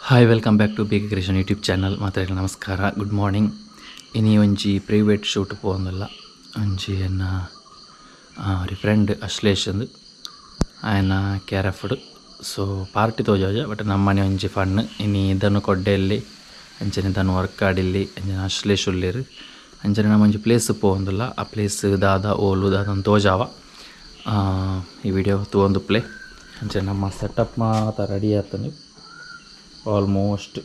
Hi welcome back to ಬೇಗ creation YouTube channel. ಮಾತಾಡಿ ನಮಸ್ಕಾರ, ಗುಡ್ ಮಾರ್ನಿಂಗ್. ಇನಿ ಒಂಜಿ ಪ್ರೈವೇಟ್ ಶೂಟ್ ಪೋಂದಲ್ಲ ಒಂಜಿ ಎನ್ನ ಫ್ರೆಂಡ್ ಅಶ್ಲೇಷ್ ಅಂದು ಆಯನ ಕ್ಯಾರಫ್ಡ್ ಸೊ ಪಾರ್ಟಿ ತೋಜಾಜ ಬಟ್ ನಮ್ಮನೆ ಒಂಜಿ ಫನ್ ಇನಿ ದನು ಕೊಡ್ಡೆಯಲ್ಲಿ ಅಂಚನೆ ದನು ವರ್ಕ್ ಆಡಿಲ್ಲಿ ಅಂಚನೆ ಅಶ್ಲೇಷ್ ಉಳ್ಳೇರು ಅಂಚನೆ ನಮ್ಮ ಒಂಜಿ ಪ್ಲೇಸ್ ಪೋಂದಲ್ಲ ಆ ಪ್ಲೇಸ್ ದಾದ ಓಲು ದಾದನ್ ತೋಜಾವ ಈ ವಿಡಿಯೋ ತಗೊಂಡು ಪ್ಲೇ ಅಂಚನೆ ನಮ್ಮ ಸೆಟಪ್ ಮಾತ ರೆಡಿ ಆತನು ಆಲ್ಮೋಸ್ಟ್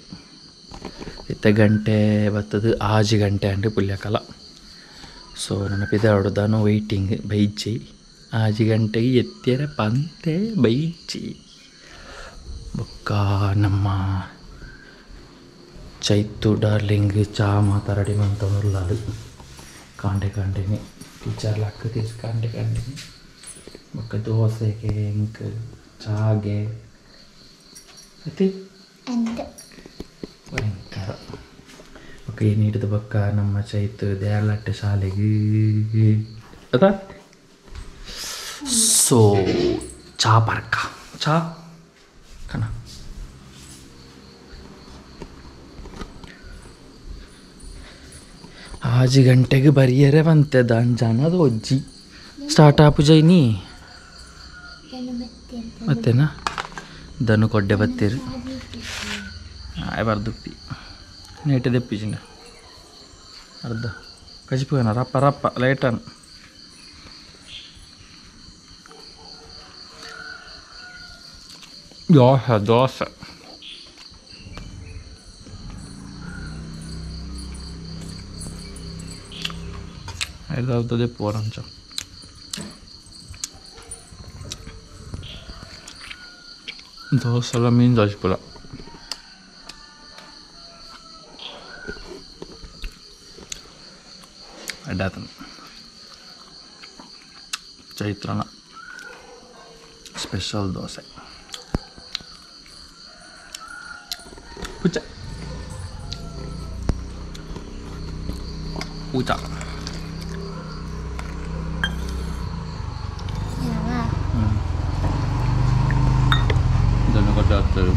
ಇತ್ತ ಗಂಟೆ ಬರ್ತದೆ 6 ಗಂಟೆ ಅಂಡು ಪುಲ್ಯಕಲ. ಸೊ ನನ್ನ ಪಿದಾಡು ದಾನು ವೆಯ್ಟಿಂಗ್ ಬೈಚಿ 6 ಗಂಟೆಗೆ ಎತ್ತಿರ ಪಂತೆ ಬೈಚಿ ಬೊಕ್ಕ ನಮ್ಮ ಚೈತು ಡಾರ್ಲಿಂಗ್ ಚಾ ಮಾತ ರೆಡಿ ಮಂತೊಂದುಲ್ಲಾಡು ಕಾಂಡೆನಿ ಟೀಚರ್ ಲಕ್ಕ ತೀಸ್ ಕಾಂಡೆನಿ ಬೊಕ್ಕ ದೋಸೆಗೆ ಇಂಕ್ ಚಾಗೆ ಅತಿ ಭಯಂಕರ ಓಕೆ ನೀಡಿದ ಬಕ್ಕ ನಮ್ಮ ಚೈತು ದೇರ್ಲಟ್ಟೆ ಶಾಲೆಗೆ ಅದ. ಸೊ ಚಾ ಬರ್ಕ ಚಾ ಕಣ 6 ಗಂಟೆಗೆ ಬರಿಯರೆ ಬಂತೆ ದಂಜನದ ಒಜ್ಜಿ start app Jaini ಮತ್ತೇನಾ Dhanu ಕೊಡ್ಡೆ ಬತ್ತೀರಿ ಬರ್ದುಪ್ಪಿ NEET ದೆಪ್ಪಿಜಿಂಗ ಅರ್ಧ ಕಜಿಪೋನ ರಪ್ಪ ರಪ್ಪ ಲೈಟನ್ ದೋಸೆ ಐದಾರ್ದು ದೆಪ್ಪುವರಂಚ ದೋಸೆಲ್ಲ ಮೀನು ದೋಸೆಪುರ ಅಡ್ಡಾತನ ಚೈತ್ರನ ಸ್ಪೆಷಲ್ ದೋಸೆ ಪುಚ್ಚ ಊಟ ಇದನ್ನು ಕೊಟ್ಟಾಗ್ತದೆ.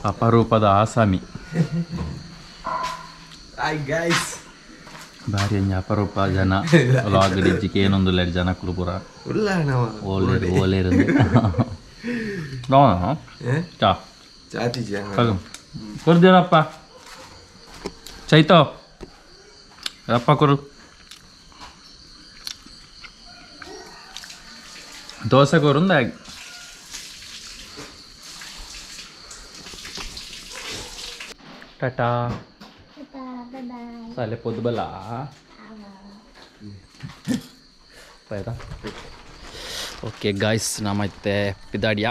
ಅಪರೂಪದ ಆಸಾಮಿ ಬಾರಿ ಅಂಜ ಅಪರೂಪ ಜನ ಲಾಗ್ ಡಿಜ್ಜಿಗೆ ಏನೊಂದು ಲೆಡ್ ಜನ ಕುರುಪುರ ಓಲೇರು ಚಾ ಕೊರ್ದೇನಪ್ಪ ಚೈತೋ ರಪ್ಪ ಕೊರು ದೋಸೆ ಕೊರುಂದಾಗಿ ಟಾಟಾ ಸಾಲೆ ಪೊದ್ದುಬಲ್ಲ ಪೈದ ಓಕೆ ಗಾಯ್ಸ್ ನಮ್ಮತ್ತೆ ಪಿದಾಡಿಯ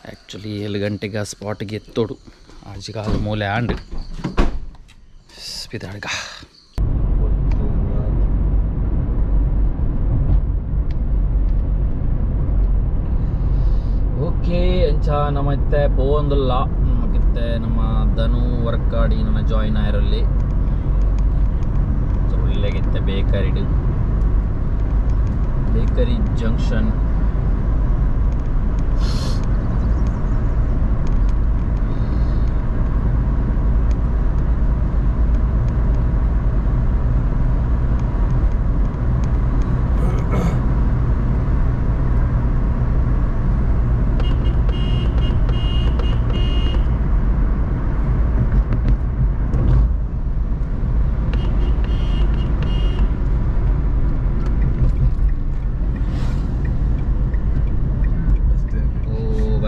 ಆ್ಯಕ್ಚುಲಿ 7 ಗಂಟೆಗೆ ಸ್ಪಾಟ್ಗೆ ಎತ್ತೋಡು ಆಜಿಗಾಲ ಮೂಲೆ ಆಂಡ್ ಪಿದಾಡ್ಗ ಓಕೆ ಎಂಚ ನಮ್ಮತ್ತೆ ಪೋಂದಲ್ಲ ನಮಗಿತ್ತೆ ನಮ್ಮ ಧನು ವರ್ಕ್ ಆಡಿ ನನ್ನ ಜಾಯಿನ್ ಆಯಿರಲ್ಲಿ ಒಳ್ಳೆಗಿತ್ತೆ ಬೇಕರಿ ಜಂಕ್ಷನ್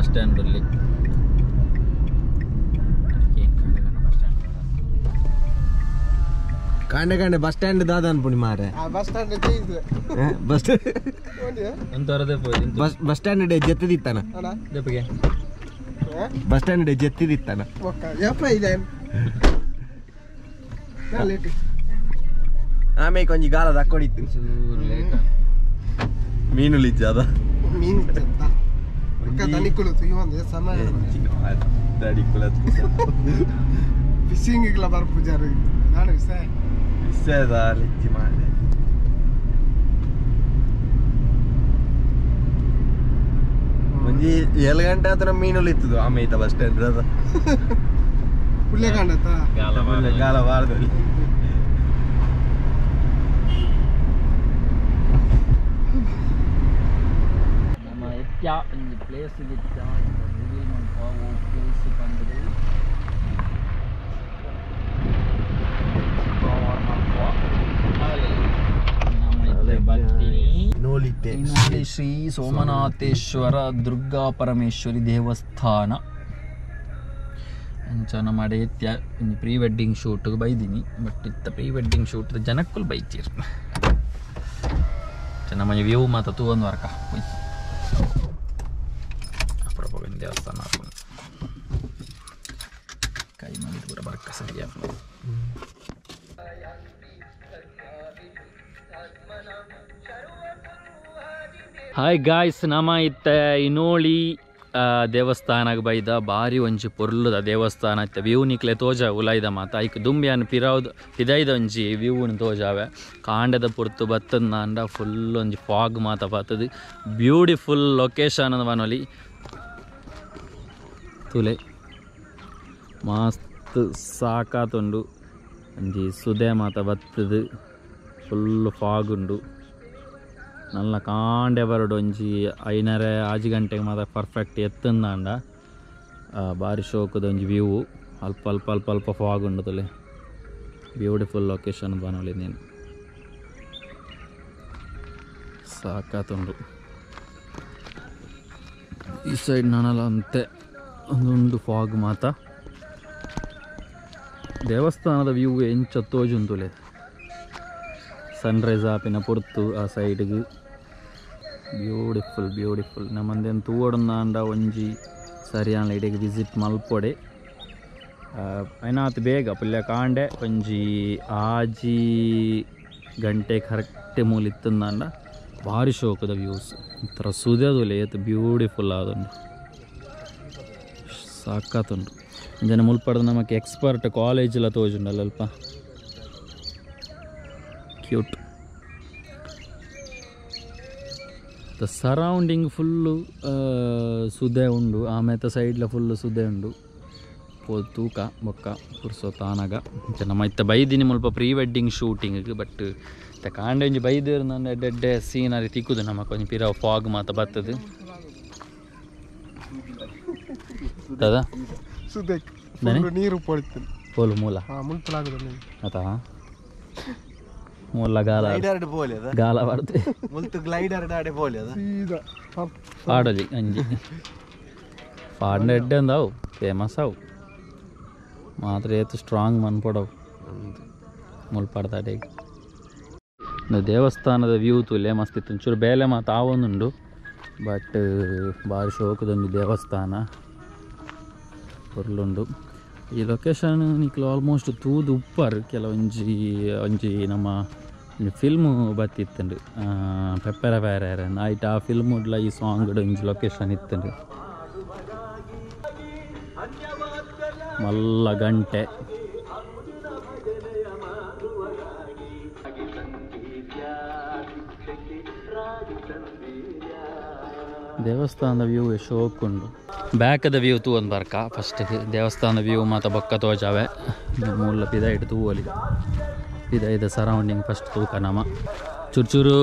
ಸ್ಟ್ಯಾಂಡಲ್ಲಿ ಕಾಂಡೆ ಬಸ್ ಸ್ಟ್ಯಾಂಡ್ ದಾದ ಅನ್ಪುಣಿ ಮಾರೆ ಬಸ್ ಸ್ಟ್ಯಾಂಡ್ ಬಸ್ ಸ್ಟ್ಯಾಂಡ್ ಜೆತ್ತದಿತ್ತಾನ ದೆಪ್ಪಗೆ ಬಸ್ ಸ್ಟ್ಯಾಂಡ್ ಜೆತ್ತಿದಿತ್ತಾನ ಆಮೇಲೆ ಕೊಂಚ ಗಾಲ ತಕ್ಕೊಂಡಿತ್ತು ಮೀನು ಲಿಜ್ಜಾದ ಫಿಶಿಂಗ್ ಬರ್ ಪೂಜಾರಿ ನಾನು ವಿಷಯದ ಲಿಜ್ಜಿ ಮಾಡಿ ಒಂಜಿ 7 ಗಂಟೆ ಆತರ ಮೀನುలు ಇತ್ತದು ಆಮೇಲೆ ಬಸ್ ಸ್ಟ್ಯಾಂಡ್ ಅದ ಪುಳ್ಳೆ ಕಾಂಡತ್ತ ಗಾಲ ಬಾರ್ದಲ್ಲಿ ನಮ್ಮ ಎತ್ಯ ಒಂದು ಪ್ಲೇಸ್ ಇತ್ತ ರಿವೀಲ್ ಮಾಡ್ಕೋ ಪ್ಲೇಸ್ ಬಂದ್ರೆ ಇನೋಳಿ ಶ್ರೀ ಸೋಮನಾಥೇಶ್ವರ ದುರ್ಗಾ ಪರಮೇಶ್ವರಿ ದೇವಸ್ಥಾನ ಅಂಚನ ಮಾಡಿ ಎತ್ಯ ಒಂದು ಪ್ರೀ ವೆಡ್ಡಿಂಗ್ ಶೂಟ್ಗೆ ಬೈದೀನಿ ಬಟ್ ಇತ್ತ ಪ್ರೀ ವೆಡ್ಡಿಂಗ್ ಶೂಟ್ ಜನಕ್ಕೂ ಬೈತೀರಿ ನಮ್ಮ ವ್ಯೂ ಮಾತ ತೂ ಒಂದು ವರ್ಕ ಅಪ್ರಭು ದೇವಸ್ಥಾನ ಕೈ ಮಾಡಿ ಪೂರ ಬರ್ಕ ಸರಿಯ ಹಾಯ್ ಗಾಯ್ಸ್ ನಮ್ಮ ಇತ್ತ ಇನೋಳಿ ದೇವಸ್ಥಾನಕ್ಕೆ ಬೈದ ಭಾರಿ ಒಂಜಿ ಪೊರ್ಲುದ ದೇವಸ್ಥಾನ ಇತ್ತ ವ್ಯೂ ನಿಕ್ಲೆ ತೋಜ ಉಲಾಯ್ದ ಮಾತ ಐಕ್ ದುಂಬಿಯನ್ ಪಿದಾಯ್ದ ಒಂಜಿ ವ್ಯೂನ್ ತೋಜಾವೆ ಕಾಂಡದ ಪುರ್ತು ಬತ್ತದ ನಾಂಡ ಫುಲ್ ಒಂಜಿ ಫಾಗ್ ಮಾತ ಬತ್ತದು ಬ್ಯೂಟಿಫುಲ್ ಲೊಕೇಶನ್ ವನೊಲಿ ತುಲೆ ಮಸ್ತ್ ಸಾಕಾತುಂಡು ಒಂಜಿ ಸುದೆ ಮಾತ ಬತ್ತದು ಫುಲ್ ಫಾಗ್ ಉಂಡು ನಲ್ಲ ಕಾಂಡೆ ಬರಡು ಒಂಜಿ 5:30 ಗಂಟೆಗೆ ಮಾತ್ರ ಪರ್ಫೆಕ್ಟ್ ಎತ್ತಂದಾಂಡ ಭಾರಿ ಶೋಕದ ಒಂಜಿ ವ್ಯೂ ಅಲ್ಪ ಫಾಗ್ ಉಂಡು ತಲೆ ಬ್ಯೂಟಿಫುಲ್ ಲೊಕೇಶನ್ ಬನೊಲಿ ನೀನು ಸಾಕಾತುಂಡು ಈ ಸೈಡ್ ನಾನಲ್ಲ ಅಂತೆ ಒಂದೊಂದು ಫಾಗ್ ಮಾತ ದೇವಸ್ಥಾನದ ವ್ಯೂ ಎಂಚ ತೋಜುಂತುಲೆ ಸನ್ರೈಸ್ ಆಪಿನ ಪುರ್ತು ಆ ಸೈಡ್ಗೆ ಬ್ಯೂಟಿಫುಲ್ ನಮ್ಮಂದೇನು ತೂವಡಂದಾಂಡ ಒಂಜಿ ಸರಿಯಾನ ಇಡೆಗೆ ವಿಸಿಟ್ ಮಲ್ಪೊಡೆ ಐನಾತ್ ಬೇಗ ಪುಲ್ಯ ಕಾಂಡೆ ಒಂಜಿ 6 ಗಂಟೆ ಕರೆಕ್ಟ್ ಮೂಲಿತ್ತಂದಾಂಡ ಭಾರಿ ಶೋಕದ ವ್ಯೂಸ್ ಒಂಥರ ಸುದೇದುಲೆ ಏತ್ ಬ್ಯೂಟಿಫುಲ್ ಆದುಂಡು ಸಾಕಾತುಂಡು ಜನ ಮುಲ್ಪಡ್ದು ನಮಗೆ ಎಕ್ಸ್ಪರ್ಟ್ ಕಾಲೇಜೆಲ್ಲ ತೋಜುಂಡಲ್ಲ ಅಲ್ಪ ಕ್ಯೂಟ್ ದ ಸರೌಂಡಿಂಗ್ ಫುಲ್ಲು ಸುದೆ ಉಂಡು ಆಮೇಲೆ ಸೈಡ್ಲ ಫುಲ್ಲು ಸುದೆ ಉಂಡು ಪೋದು ತೂಕ ಬೊಕ್ಕ ಪುರ್ಸೋ ತಾನಾಗ ನಮ್ಮ ಇತ್ತ ಬೈದಿನಿ ಮುಲ್ಪ ಪ್ರೀ ವೆಡ್ಡಿಂಗ್ ಶೂಟಿಂಗಿಗೆ ಬಟ್ ಇತ್ತ ಕಾಂಡೆ ಒಂಜಿ ಬೈದಿರು ನಾನು ಎಡ್ಡೆ ಸೀನರಿ ತಿಕ್ಕುದು ನಮಗೆ ಕೊಂಚ ಪಿರ ಫಾಗ್ ಮಾತ ಬರ್ತದೆ ಅದ ನೀರು ಪೊಳಿತೀನಿ ಪೋಲು ಮೂಲ ಆತಾ ಮೂಲ ಗಾಲ ಬರ್ತದೆ ಆಡಲಿ ಅಂಜಿ ಪಾಡ್ನ ಎಡ್ಡೆ ಅಂದಾವು ಫೇಮಸ್ ಅವು ಮಾತ್ರ ಏತು ಸ್ಟ್ರಾಂಗ್ ಮನ್ಪಡವು ಮುಲ್ಪಾಡ್ದಾಡೆ ದೇವಸ್ಥಾನದ ವ್ಯೂ ತುಲೆ ಮಸ್ತ್ ಇತ್ತು ಒಂಚೂರು ಬೇಲೆ ಮಾತು ಆವೊಂದುಂಡು ಬಟ್ ಭಾರಿ ಶೋಕದೊಂದು ದೇವಸ್ಥಾನ ಪೊರ್ಲುಂಡು ಈ ಲೊಕೇಶನ್ ನಿಕ್ಲು ಆಲ್ಮೋಸ್ಟ್ ತೂದು ಉಪ್ಪರ್ ಒಂಜಿ ನಮ್ಮ ಫಿಲ್ಮು ಬತ್ತಿತ್ತಂಡು ಪೆಪ್ಪರ ಬೇರೆ ಆಯ್ತು ಆ ಫಿಲ್ಮ್ಲ ಈ ಸಾಂಗ್ ಒಂಜಿ ಲೊಕೇಶನ್ ಇತ್ತಂಡು ಮಲ್ಲ ಗಂಟೆ ದೇವಸ್ಥಾನದ ವ್ಯೂ ಶೋಕುಂಡು ಬ್ಯಾಕದ ವ್ಯೂ ತೂ ಒಂದು ಬರ್ಕ ಫಸ್ಟಿಗೆ ದೇವಸ್ಥಾನದ ವ್ಯೂ ಮಾತ ಬೊಕ್ಕ ತೋಜಾವೆ ಮೂಲ ಪಿದಾಯಿಟ್ಟು ತೂವಲಿ ಪಿದಾಯ್ದ ಸರೌಂಡಿಂಗ್ ಫಸ್ಟ್ ತೂಕ ನಮ ಚೂರು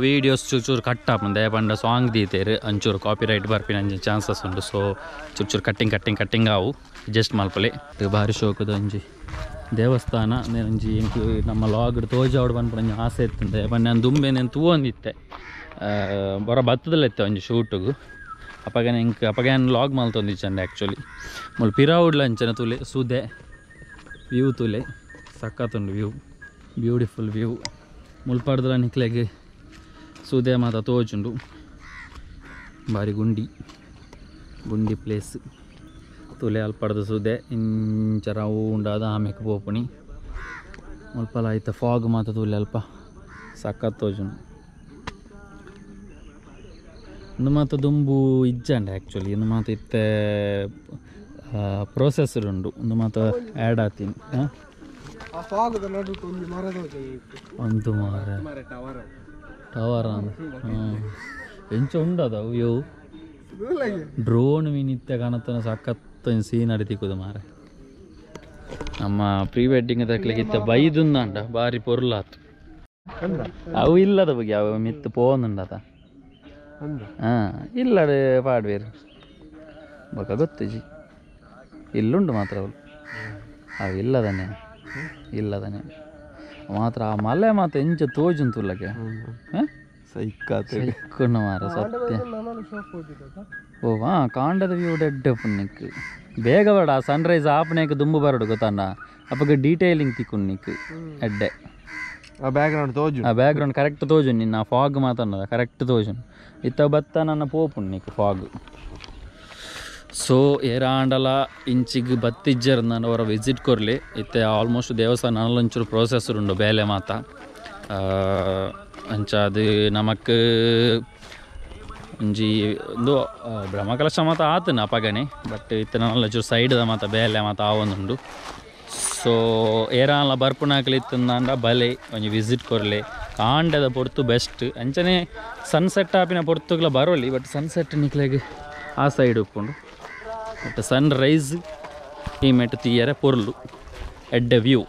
ವೀಡಿಯೋಸ್ ಚೂರು ಕಟ್ ಆಪಂದೆ ಪಂಡ ಸಾಂಗ್ ದೀತೇರು ಒಂಚೂರು ಕಾಪಿ ರೈಟ್ ಬರ್ಪಿನ ಅಂಜಿ ಚಾನ್ಸಸ್ ಉಂಡು ಸೊ ಚೂರು ಕಟ್ಟಿಂಗ್ ಆವು ಅಡ್ಜಸ್ಟ್ ಮಲ್ಪಲೆ ಭಾರಿ ಶೋಕದ ಒಂಜಿ ದೇವಸ್ಥಾನ ಒಂಜಿ ಎಂಕು ನಮ್ಮ ಲಾಗ್ ತೋಜಾವಡು ಬಂದ್ಬಿಡ ಆಸೆ ಇತ್ತಂದೆ ಬನ್ನಿ ನಾನು ದುಂಬೆ ನಾನು ತೂವೊಂದಿತ್ತೆ ಬರೋ ಬತ್ತದಲ್ಲಿತ್ತೆ ಒಂಜಿ ಶೂಟಿಗೂ ಅಪ್ಪಗೇನು ಲಾಗ್ ಮಲ್ತೊಂದಿಚ್ಚಂಡೆ ಆ್ಯಕ್ಚುಲಿ ಮುಲ್ ಪಿರಾವುಡ್ಲ ಅಂಚನೆ ತುಲೆ ಸುದೆ ವ್ಯೂ ತುಲೆ ಸಕ್ಕತ್ತುಂಡು ವ್ಯೂ ಬ್ಯೂಟಿಫುಲ್ ವ್ಯೂ ಮುಲ್ಪಾಡ್ದಲ ನಿಕ್ಲೆಗೆ ಸುದೆ ಮಾತ ತೋಜುಂಡು ಬಾರಿ ಗುಂಡಿ ಪ್ಲೇಸ್ ತುಲೆ ಅಲ್ಪಡ್ದು ಸುದೆ ಇಂಚ ರೌಂಡ್ ಅದು ಆಮೇಲೆ ಪೋಪುನಿ ಮುಲ್ಪಲ ಆಯ್ತು ಫಾಗ್ ಮಾತ ತುಲೆ ಅಲ್ಪ ಸಖತ್ ತೋಜುನು ಇಂದು ಮಾತ ದುಂಬು ಇಜ್ಜಂಡೆ ಆ್ಯಕ್ಚುಲಿ ಇಂದು ಮಾತ ಇತ್ತೆ ಪ್ರೊಸೆಸರ್ ಉಂಡು ಒಂದು ಮಾತ ಆ್ಯಡ್ ಆತೀನಿ ಒಂದು ಮಾರ ಟವರ್ ಎಂಚ ಉಂಡದ ಅಯ್ಯೋ ಡ್ರೋನ್ ಮೀನಿತ್ತೆ ಕಾಣತ್ತನ ಸಖತ್ ಸೀನ್ ಅಡಿತಿಕ್ಕುದು ಮಾರೆ ನಮ್ಮ ಪ್ರೀ ವೆಡ್ಡಿಂಗ್ ತಕ್ಲಿಕ್ಕಿತ್ತ ಬೈದುಂದಂಡ ಬಾರಿ ಪೊರ್ಲಾತು ಅವು ಇಲ್ಲದ ಬಗ್ಗೆ ಅವ ಮಿತ್ತು ಪೋನುಂಡದ ಇಲ್ಲಡೆ ಪಾಡ್ವೇರು ಬಕ ಗೊತ್ತಜಿ ಇಲ್ಲುಂಡು ಮಾತ್ರ ಅವಳು ಅವು ಇಲ್ಲದನೆ ಮಾತ್ರ ಆ ಮಲೆ ಮಾತ್ರ ಎಂಚ ತೋಜುಂತುಲ್ಲಕ್ಕೆ ಸೈಕ್ಕಣ್ಣ ಮಾರ ಸತ್ಯ ಓ ಕಾಂಡದ ವ್ಯೂ ಡೆಡ್ ಪುಣ್ಯಕ್ಕೆ ಬೇಗ ಬೇಡ ಸನ್ರೈಸ್ ಆಪನೇಕ ದುಂಬು ಬರಡು ಗೊತ್ತಾಂಡ ಅಪ್ಪಗೆ ಡೀಟೇಲಿಂಗ್ ತಿಕ್ಕುಣ್ಣಿಕ್ ಎಡ್ಡೆ ಆ ಬ್ಯಾಕ್ಗ್ರೌಂಡ್ ಕರೆಕ್ಟ್ ತೋಜು ನಿನ್ನ ಫಾಗ್ ಮಾತನ್ನದ ಕರೆಕ್ಟ್ ತೋಜು ಇತ್ತ ಬತ್ತ ನನ್ನ ಪೋಪುಣ್ಣಿಕ್ ಫಾಗ್ ಸೊ ಏರಾಂಡಲ ಇಂಚಿಗೆ ಬತ್ತಿಜ್ಜರ್ ನಾನು ಅವರ ವಿಸಿಟ್ ಕೊರಲಿ ಇತ್ತೆ ಆಲ್ಮೋಸ್ಟ್ ದೇವಸ್ಥಾನ ನನ್ನಲೊಂಚೂರು ಪ್ರೊಸೆಸರ್ ಉಂಡು ಬೇಲೆ ಮಾತ ಅಂಚ ಅದು ನಮಕ್ ಒಂಜಿ ಒಂದು ಬ್ರಹ್ಮಕಲಶ ಮಾತ ಆತನ ಅಪಗನೆ ಬಟ್ ಇತ್ತೆ ನನ್ನಲೊಂಚೂರು ಸೈಡ್ದ ಮಾತ ಬೇಲೆ ಮಾತ ಆವೊಂದುಂಡು ಸೊ ಏರಾನ್ಲ ಬರ್ಪುನಾಕ್ಲಿತ್ತಂದ ಬಲೆ ಒಂಜಿ ವಿಸಿಟ್ ಕೊರಲಿ ಕಾಂಡದ ಪೊರ್ತು ಬೆಸ್ಟ್ ಅಂಚನೆ ಸನ್ಸೆಟ್ ಆಪಿನ ಪೊರ್ತುಗ್ಲ ಬರೋಲಿ ಬಟ್ ಸನ್ಸೆಟ್ ನಿಕ್ಲೆಗೆ ಆ ಸೈಡ್ ಉಪ್ಪುಂಡು ಬಟ್ ಸನ್ ರೈಸ್ ಈ ಮೆಟ್ಟು ತೀಯರೆ ಪೊರ್ಲು ಎಡ್ಡೆ ವ್ಯೂ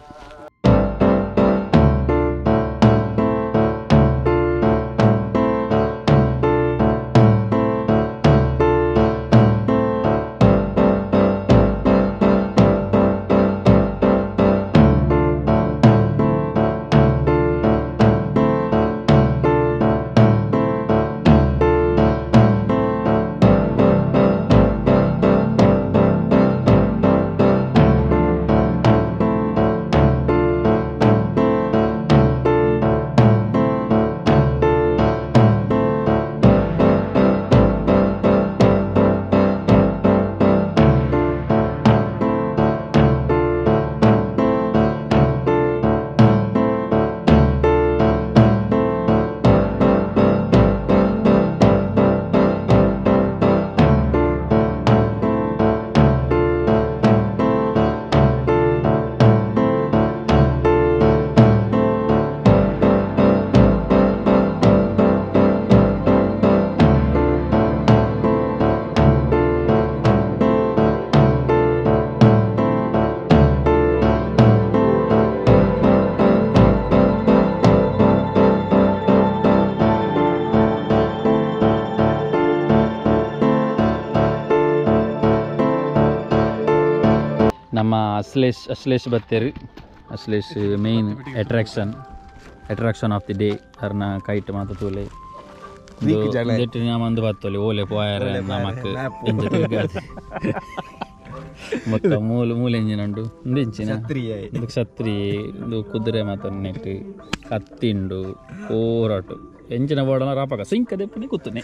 ನಮ್ಮ ಅಶ್ಲೇಷ್ ಬತ್ತೇರಿ Ashlesh main attraction of the day ಅರ್ನ ಕೈಟ್ ಮಾತ ತೂಲೆ ಮಂದು ಬತ್ತೋಲಿ ಓಲೆ ಪೋಯರ್ ನಮಕ್ ಮೊತ್ತ ಮೂಲ ಎಂಜಿನ್ ಉಂಡು ಒಂದು ಇಂಚಿನ ಛತ್ರಿ ಒಂದು ಕುದುರೆ ಮಾತ ನೆಟ್ಟು ಕತ್ತಿಂಡು ಓರಾಟು ಎಂಚಿನ ಬೋಡನ ರಾಪಕ ಸಿಂಕ ದೆಪ್ಪನೆ ಕೂತನೆ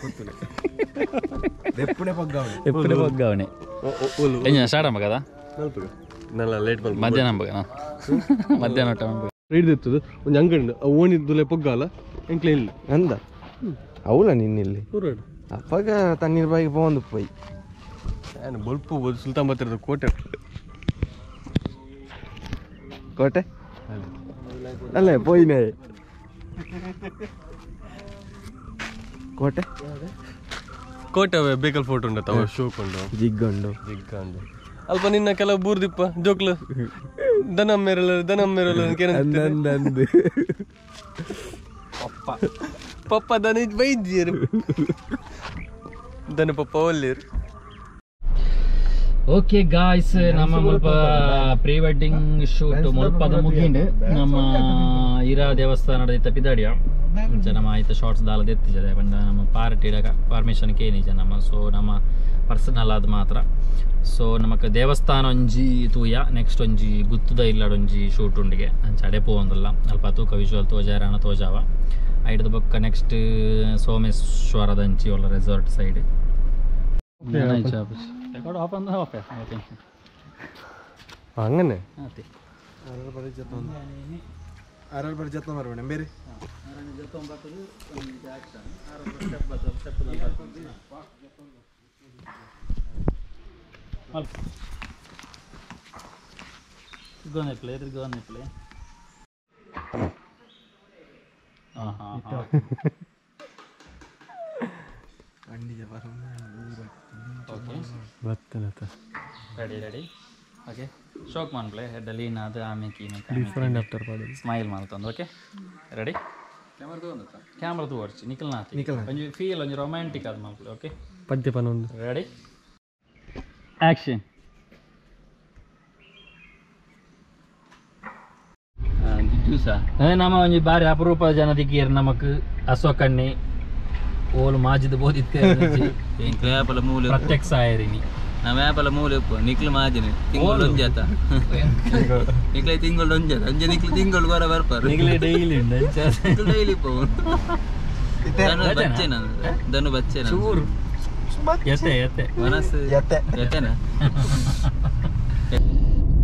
ಎಪ್ಪಡೆ ಪೊಗ್ಗಾವಣೆ ಎಂಜಿನ ಸ್ಟಾರ್ಟ್ ಅಂಬ ಕದಾ ಮಧ್ಯಾಹ್ನ ಮಧ್ಯಾಹ್ನ ಹಿಡಿದಿರ್ತದೆ ಒಂದು ಅಂಗಡಿ ಓಣಿದ್ದುಲೆ ಪೊಗ್ಗಾಲ ಎಂಕ್ಲೆ ಇಲ್ಲ ಅಂದ ಅವಳ ನಿನ್ನಿಲ್ಲಿ ಅಪ್ಪಗ ತಣ್ಣೀರ್ ಬಾಯಿಗೆ ಪೋಂದು ಪೋಯ್ ಏನು ಬಲ್ಪು ಸುಲ್ತಾನ್ ಬತ್ತಿರೋದು ಕೋಟೆ ಕೋಟೆ ಅಲ್ಲೇ ಪೋಯ್ನೆ ಕೋಟೆ ಕೋಟೆ ಬೇಕಲ್ ಫೋಟೋ ಉಂಡತ್ತ ಅವ ಶೋಕೊಂಡು ಜಿಗ್ಗಂಡು ಅಲ್ಪ ನಿನ್ನ ಕೆಲವು ಬೂರ್ದಿಪ್ಪ ಜೋಕ್ಲು ದನಂ ಮೇರಲ್ಲ ಅಂದಂದು ಪಪ್ಪ ದನ ಬೈದ್ಯರು ದನ ಪಪ್ಪ ಒಳ್ಳೆಯರು. ಓಕೆ ಗಾಯ್ಸ್, ನಮ್ಮ ಮುಲ್ಪ ಪ್ರೀ ವೆಡ್ಡಿಂಗ್ ಶೂಟ್ ಮುಲ್ಪದ ಮುಗಿಂಡು ನಮ್ಮ ಇರಾ ದೇವಸ್ಥಾನದ ಇತ್ತ ಪಿದಾಡಿಯ ನಮ್ಮ ಆಯ್ತು ಶಾರ್ಟ್ಸ್ ದಾಲದ ಎತ್ತಿಜದೆ ಪಂಡ ನಮ್ಮ ಪಾರ್ಟಿ ಪರ್ಮಿಷನ್ ಕೇನಿಜ ನಮ್ಮ ಸೊ ನಮ್ಮ ಪರ್ಸನಲ್ ಆದ ಮಾತ್ರ. ಸೊ ನಮಕ್ ದೇವಸ್ಥಾನ ಒಂಜಿ ತೂಯ ನೆಕ್ಸ್ಟ್ ಒಂಜಿ ಗುತ್ತುದ ಇಲ್ಲಡೊಂಜಿ ಶೂಟ್ ಉಂಡಿಗೆ ಅಂಚಡೆ ಪೋವಂದಲ್ಲ ಅಲ್ಪ ತೂಕ ವಿಜುವಲ್ ತೋಜಾರಣ ತೋಜಾವ ಐಡ್ದ ಬೊಕ್ಕ ನೆಕ್ಸ್ಟ್ ಸೋಮೇಶ್ವರದ ಅಂಚಿ ಒಳ್ಳೆ ರೆಸಾರ್ಟ್ ಸೈಡ್ ರೆಕಾರ್ಡ್ ಆಫ್ ಅಂದ್ರೆ ಆಫ್ അങ്ങനെ ಅದೇ ആരാൾ പരിചയത്വം പറയണം പേര് ತಿರ್ಗೋನೆಪ್ಲೆ ತಿರ್ಗೋನೆಪ್ಲೆ ಹಾಂ ಹಾಂ ಹಾಂ ಓಕೆ ಬತ್ತನತ ರೆಡಿ ರೆಡಿ ಓಕೆ ಶೋಕ್ ಮಾಡ್ಲೆ ಹೆಡ್ಡಲ್ಲಿ ಅದು ಆಮೇಲೆ ಡಿಫರೆಂಟ್ ಆಫ್ಟರ್ ಪಾಡಿ ಸ್ಮೈಲ್ ಮಾಡ್ತಂದು ಓಕೆ ರೆಡಿ ಕ್ಯಾಮ್ರಾ ತೋರ್ಚಿ ನಿಖಲ್ ನಾತಿ ಒಂಜಿ ಫೀಲ್ ಒಂಜಿ ರೊಮ್ಯಾಂಟಿಕ್ ಅದು ಮಾಡ್ಲಿ ಓಕೆ ಪದ್ಯಪನ ಒಂದು ರೆಡಿ ಆ್ಯಕ್ಷನ್ ನಮ್ಮ ಒಂಜಿ ಬಾರಿ ಅಪರೂಪ ಜನದಿಕ್ಕೇರು ನಮಕ್ ಅಸೋಕಣ್ಣಿ ಓಲು ಮಾಜಿದ ಬೋದಿತ್ತೆ వేపల మూలు ಪ್ರತ್ಯಕ್ಷ ಆಯರಿನಿ నా వేపల మూలు నిక్కులు మాజిని తింగోళ్ళు ఉంజేత నిక్కులై తింగోళ్ళు ఉంజేత అంజ నిక్కులు తింగోళ్ళు కూడా ಬರ್ಪಾರು ನಿಗಲೇ ಡೈಲಿ ಉಂಡು ಡೈಲಿ పోవు ದನು ಬಚ್ಚೆ ಚೂರು ಎತ್ತೆ ಎತ್ತೆ ಮನಸ್ಸು ಎತ್ತೆನಾ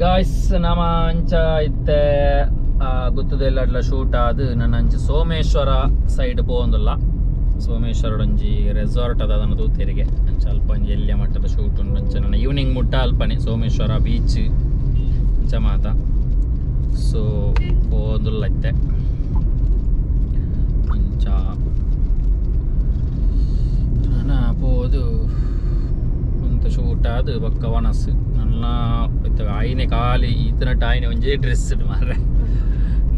ಗಾಯ್ಸ್ ನಮ್ಮ ಅಂಚ ಇತ್ತೆ ಗುತ್ತದೆಲ್ಲ ಶೂಟ್ ಆದು ನನ್ನ ಅಂಚ ಸೋಮೇಶ್ವರ ಸೈಡ್ ಪೋಂದಿಲ್ಲ ಸೋಮೇಶ್ವರಡೊಂಜಿ ರೆಸಾರ್ಟ್ ಅದ ಅದನ್ನು ತೂತೆರಿಗೆ ಅಂಚ ಅಲ್ಪ ಒಂಜಿ ಎಲ್ಲಿಯ ಮಟ್ಟದ ಶೂಟ್ ಉಂಡು ಅಂಚ ನನ್ನ ಈವ್ನಿಂಗ್ ಮುಟ್ಟ ಅಲ್ಪನೆ ಸೋಮೇಶ್ವರ ಬೀಚ್ ಅಂಚ ಮಾತ ಸೊ ಪೋಂದುಲ್ಲ ಇತ್ತೆ ಅಂಚ ನಾನು ಪೋದು ಅಂತ ಶೂಟ್ ಆದು ಬಕ್ಕ ವನಸ್ ನನ್ನ ಆಯ್ನೆ ಖಾಲಿ ಈತನಟ್ಟು ಆಯ್ನೆ ಒಂಜೇ ಡ್ರೆಸ್ ಮಾರ್ರೆ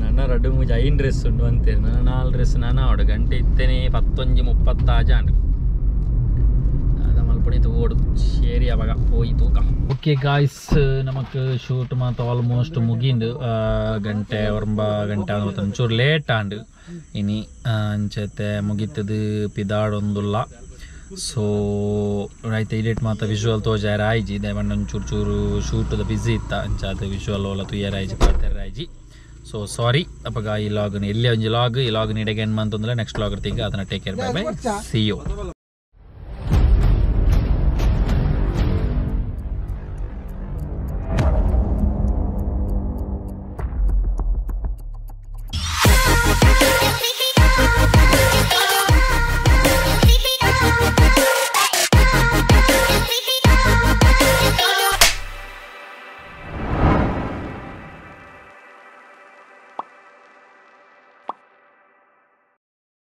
ನನ್ನ 2-3 ಐನ್ ಡ್ರೆಸ್ ಉಂಡು ಅಂತೇನೆ ನನ್ನ 4 ಡ್ರೆಸ್ ನಾನು ಆಡು ಗಂಟೆ ಇತ್ತೇನೆ 11:30 ಆಜಾಂಡು ಅದ ಮಲ್ಪಣಿತು ಓಡು ಶೇರಿ ಅವಾಗ ಹೋಯಿ ತೂಕ ಓಕೆ ಗಾಯ್ಸ್ ನಮಕ್ ಶೂಟ್ ಮಾತ್ರ ಆಲ್ಮೋಸ್ಟ್ ಮುಗಿಂದು ಗಂಟೆ 9 ಗಂಟೆ ಒಂಚೂರು ಲೇಟ್ ಆಂಡು ಇನಿ ಅಂಚೆತ್ತೆ ಮುಗಿತದು ಪಿದಾಡೊಂದುಲ್ಲ ಸೊ ರೈತ ಇಡಿಟ್ ಮಾತ್ರ ವಿಜುವಲ್ ತೋಜಾರ ಆಯ್ಜಿ ದಯಮಂಡ ಒಂಚೂರು ಚೂರು ಶೂಟದ ಬಿಸಿ ಇತ್ತ ಅಂಚಾದ ವಿಜುವಲ್ ಓಲ ತುಯ್ಯಾರಾಯ್ಜಿ ಪಾಡ್ತಾರಾಯ್ಜಿ ಸೊ ಸಾರಿ ಅಪ್ಪಗ ಈ ಲಾಗ್ ಎಲ್ಲಿ ಒಂಜಿ ಲಾಗ್ ಈ ಲಾಗ್ ನೀಡಗೆ ಏನು ಅಂತಂದ್ರೆ ನೆಕ್ಸ್ಟ್ ಲಾಗ್ ಇರ್ತೀಗ ಅದನ್ನ take care bye bye see you